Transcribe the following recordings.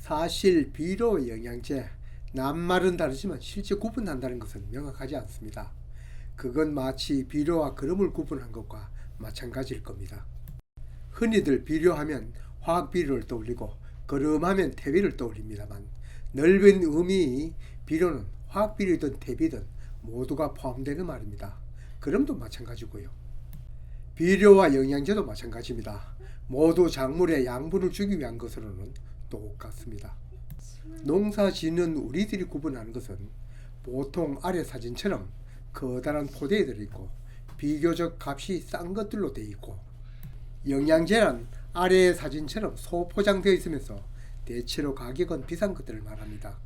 사실 비료 영양제, 낱말은 다르지만 실제 구분한다는 것은 명확하지 않습니다. 그건 마치 비료와 거름을 구분한 것과 마찬가지일 겁니다. 흔히들 비료하면 화학비료를 떠올리고 거름하면 퇴비를 떠올립니다만 넓은 의미 비료는 화학비료든 퇴비든 모두가 포함되는 말입니다. 거름도 마찬가지고요. 비료와 영양제도 마찬가지입니다. 모두 작물의 양분을 주기 위한 것으로는 똑같습니다. 농사 짓는 우리들이 구분하는 것은 보통 아래 사진처럼 커다란 포대에 들어있고 비교적 값이 싼 것들로 되어 있고, 영양제란 아래의 사진처럼 소포장되어 있으면서 대체로 가격은 비싼 것들을 말합니다.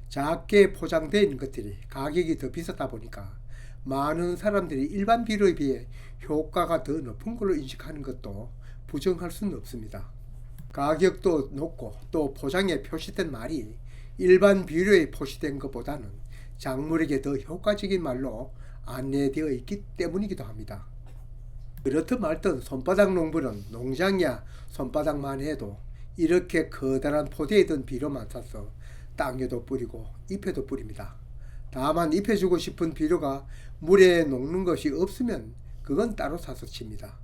작게 포장되어 있는 것들이 가격이 더 비싸다 보니까 많은 사람들이 일반 비료에 비해 효과가 더 높은 걸로 인식하는 것도 부정할 수는 없습니다. 가격도 높고 또 포장에 표시된 말이 일반 비료에 표시된 것보다는 작물에게 더 효과적인 말로 안내되어 있기 때문이기도 합니다. 그렇든 말든 손바닥 농부는 농장이야 손바닥만 해도 이렇게 커다란 포대에 든 비료만 사서 땅에도 뿌리고 잎에도 뿌립니다. 다만 잎에 주고 싶은 비료가 물에 녹는 것이 없으면 그건 따로 사서 칩니다.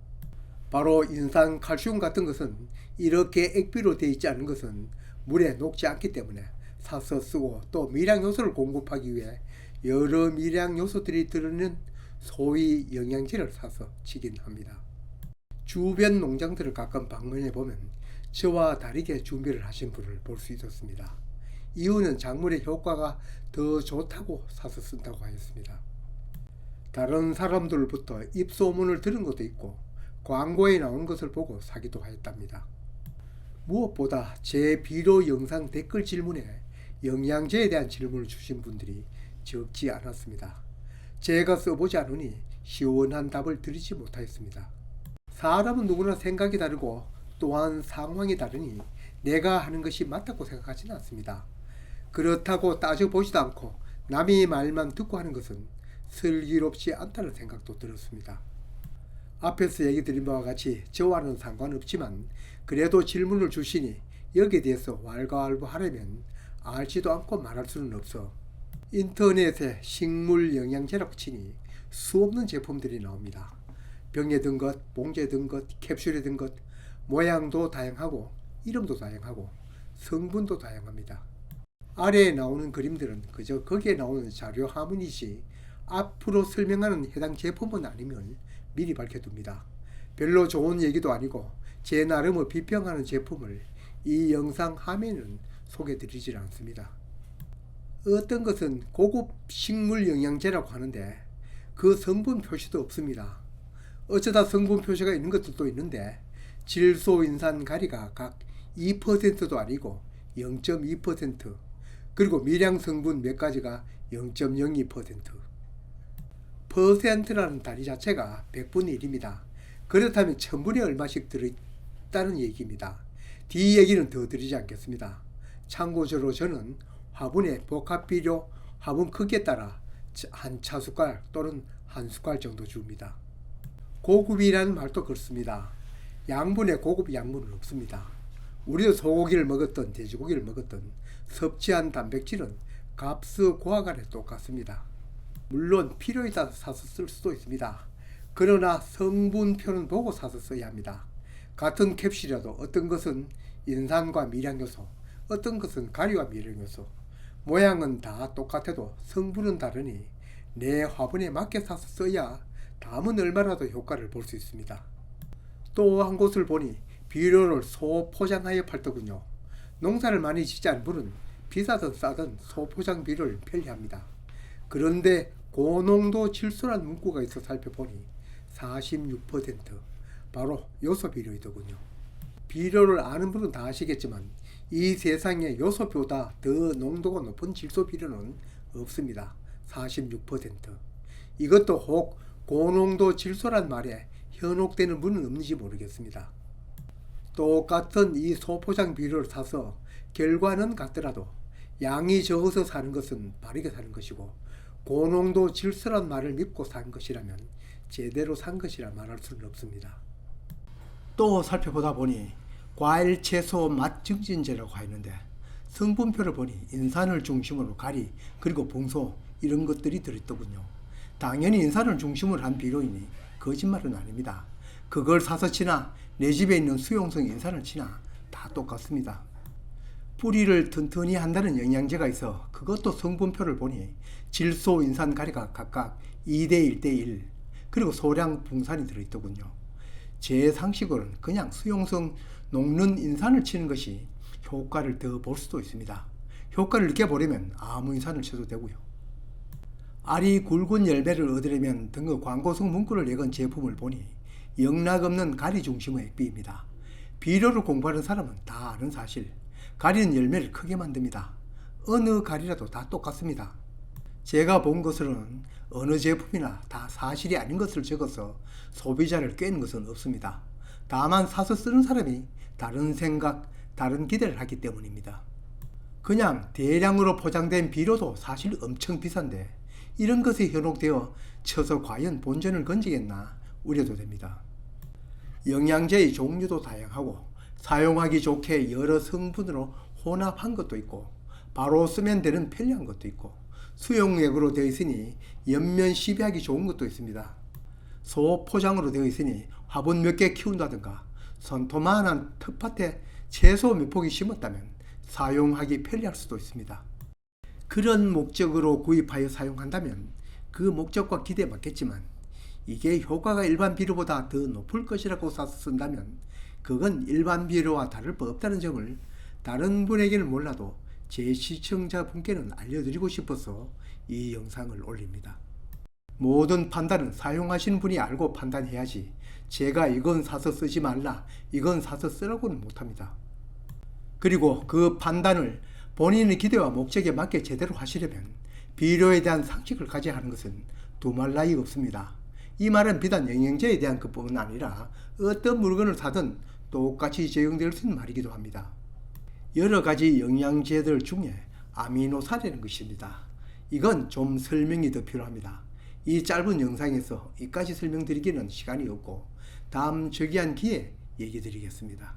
바로 인산, 칼슘 같은 것은 이렇게 액비로 되어 있지 않은 것은 물에 녹지 않기 때문에 사서 쓰고, 또 미량 요소를 공급하기 위해 여러 미량 요소들이 들어있는 소위 영양제를 사서 치긴 합니다. 주변 농장들을 가끔 방문해 보면 저와 다르게 준비를 하신 분을 볼 수 있었습니다. 이유는 작물의 효과가 더 좋다고 사서 쓴다고 하였습니다. 다른 사람들부터 입소문을 들은 것도 있고 광고에 나온 것을 보고 사기도 하였답니다. 무엇보다 제 비료 영상 댓글 질문에 영양제에 대한 질문을 주신 분들이 적지 않았습니다. 제가 써보지 않으니 시원한 답을 드리지 못하였습니다. 사람은 누구나 생각이 다르고 또한 상황이 다르니 내가 하는 것이 맞다고 생각하지는 않습니다. 그렇다고 따져보지도 않고 남의 말만 듣고 하는 것은 슬기롭지 않다는 생각도 들었습니다. 앞에서 얘기 드린 바와 같이 저와는 상관없지만 그래도 질문을 주시니 여기에 대해서 왈가왈부하려면 알지도 않고 말할 수는 없어 인터넷에 식물 영양제라고 치니 수없는 제품들이 나옵니다. 병에 든 것, 봉지에 든 것, 캡슐에 든 것, 모양도 다양하고 이름도 다양하고 성분도 다양합니다. 아래에 나오는 그림들은 그저 거기에 나오는 자료 화면이지 앞으로 설명하는 해당 제품은 아니면 미리 밝혀둡니다. 별로 좋은 얘기도 아니고 제 나름의 비평하는 제품을 이 영상 화면은 소개드리질 않습니다. 어떤 것은 고급 식물 영양제라고 하는데 그 성분 표시도 없습니다. 어쩌다 성분 표시가 있는 것들도 있는데 질소, 인산, 가리가 각 2%도 아니고 0.2%, 그리고 미량 성분 몇 가지가 0.02%. 퍼센트라는 단위 자체가 100분의 1입니다. 그렇다면 1000분의 얼마씩 들어있다는 얘기입니다. 뒤 얘기는 더 드리지 않겠습니다. 참고적으로 저는 화분의 복합비료 화분 크기에 따라 한 차숟갈 또는 한 숟갈 정도 줍니다. 고급이라는 말도 그렇습니다. 양분에 고급 양분은 없습니다. 우리도 소고기를 먹었던 돼지고기를 먹었던 섭취한 단백질은 값의 고하간에 똑같습니다. 물론 필요에 따라 사서 쓸 수도 있습니다. 그러나 성분표는 보고 사서 써야 합니다. 같은 캡슐이라도 어떤 것은 인산과 미량요소, 어떤 것은 가리와 미량요소, 모양은 다 똑같아도 성분은 다르니 내 화분에 맞게 사서 써야 다음은 얼마라도 효과를 볼 수 있습니다. 또 한 곳을 보니 비료를 소포장하여 팔더군요. 농사를 많이 짓지 않은 분은 비싸든 싸든 소포장 비료를 편리합니다. 그런데 고농도 질소란 문구가 있어 살펴보니 46% 바로 요소 비료이더군요. 비료를 아는 분은 다 아시겠지만 이 세상에 요소보다 더 농도가 높은 질소 비료는 없습니다. 46%. 이것도 혹 고농도 질소란 말에 현혹되는 분은 없는지 모르겠습니다. 똑같은 이 소포장 비료를 사서 결과는 같더라도 양이 적어서 사는 것은 바르게 사는 것이고, 고농도 질소란 말을 믿고 산 것이라면 제대로 산 것이라 말할 수는 없습니다. 또 살펴보다 보니 과일, 채소 맛 증진제라고 하였는데 성분표를 보니 인산을 중심으로 가리 그리고 봉소 이런 것들이 들어있더군요. 당연히 인산을 중심으로 한 비료이니 거짓말은 아닙니다. 그걸 사서 치나 내 집에 있는 수용성 인산을 치나 다 똑같습니다. 뿌리를 튼튼히 한다는 영양제가 있어 그것도 성분표를 보니 질소, 인산, 가리가 각각 2대 1대1 그리고 소량 붕산이 들어있더군요. 제 상식으로는 그냥 수용성 녹는 인산을 치는 것이 효과를 더 볼 수도 있습니다. 효과를 느껴보려면 아무 인산을 쳐도 되고요. 알이 굵은 열매를 얻으려면 등의 광고성 문구를 내건 제품을 보니 영락없는 가리 중심의 액비입니다. 비료를 공부하는 사람은 다 아는 사실. 가리는 열매를 크게 만듭니다. 어느 가리라도 다 똑같습니다. 제가 본 것으로는 어느 제품이나 다 사실이 아닌 것을 적어서 소비자를 꿰는 것은 없습니다. 다만 사서 쓰는 사람이 다른 생각, 다른 기대를 하기 때문입니다. 그냥 대량으로 포장된 비료도 사실 엄청 비싼데 이런 것에 현혹되어 쳐서 과연 본전을 건지겠나 우려도 됩니다. 영양제의 종류도 다양하고 사용하기 좋게 여러 성분으로 혼합한 것도 있고 바로 쓰면 되는 편리한 것도 있고 수용액으로 되어 있으니 옆면 시비하기 좋은 것도 있습니다. 소포장으로 되어 있으니 화분 몇 개 키운다든가 손토만한 텃밭에 채소 몇 포기 심었다면 사용하기 편리할 수도 있습니다. 그런 목적으로 구입하여 사용한다면 그 목적과 기대에 맞겠지만 이게 효과가 일반 비료보다 더 높을 것이라고 사서 쓴다면 그건 일반 비료와 다를 바 없다는 점을 다른 분에게는 몰라도 제 시청자분께는 알려드리고 싶어서 이 영상을 올립니다. 모든 판단은 사용하시는 분이 알고 판단해야지 제가 이건 사서 쓰지 말라, 이건 사서 쓰라고는 못합니다. 그리고 그 판단을 본인의 기대와 목적에 맞게 제대로 하시려면 비료에 대한 상식을 가져야 하는 것은 두말 나위 없습니다. 이 말은 비단 영양제에 대한 것뿐만 아니라 어떤 물건을 사든 똑같이 적용될 수 있는 말이기도 합니다. 여러 가지 영양제들 중에 아미노산이라는 것입니다. 이건 좀 설명이 더 필요합니다. 이 짧은 영상에서 이까지 설명드리기는 시간이 없고 다음 저기한 기회에 얘기 드리겠습니다.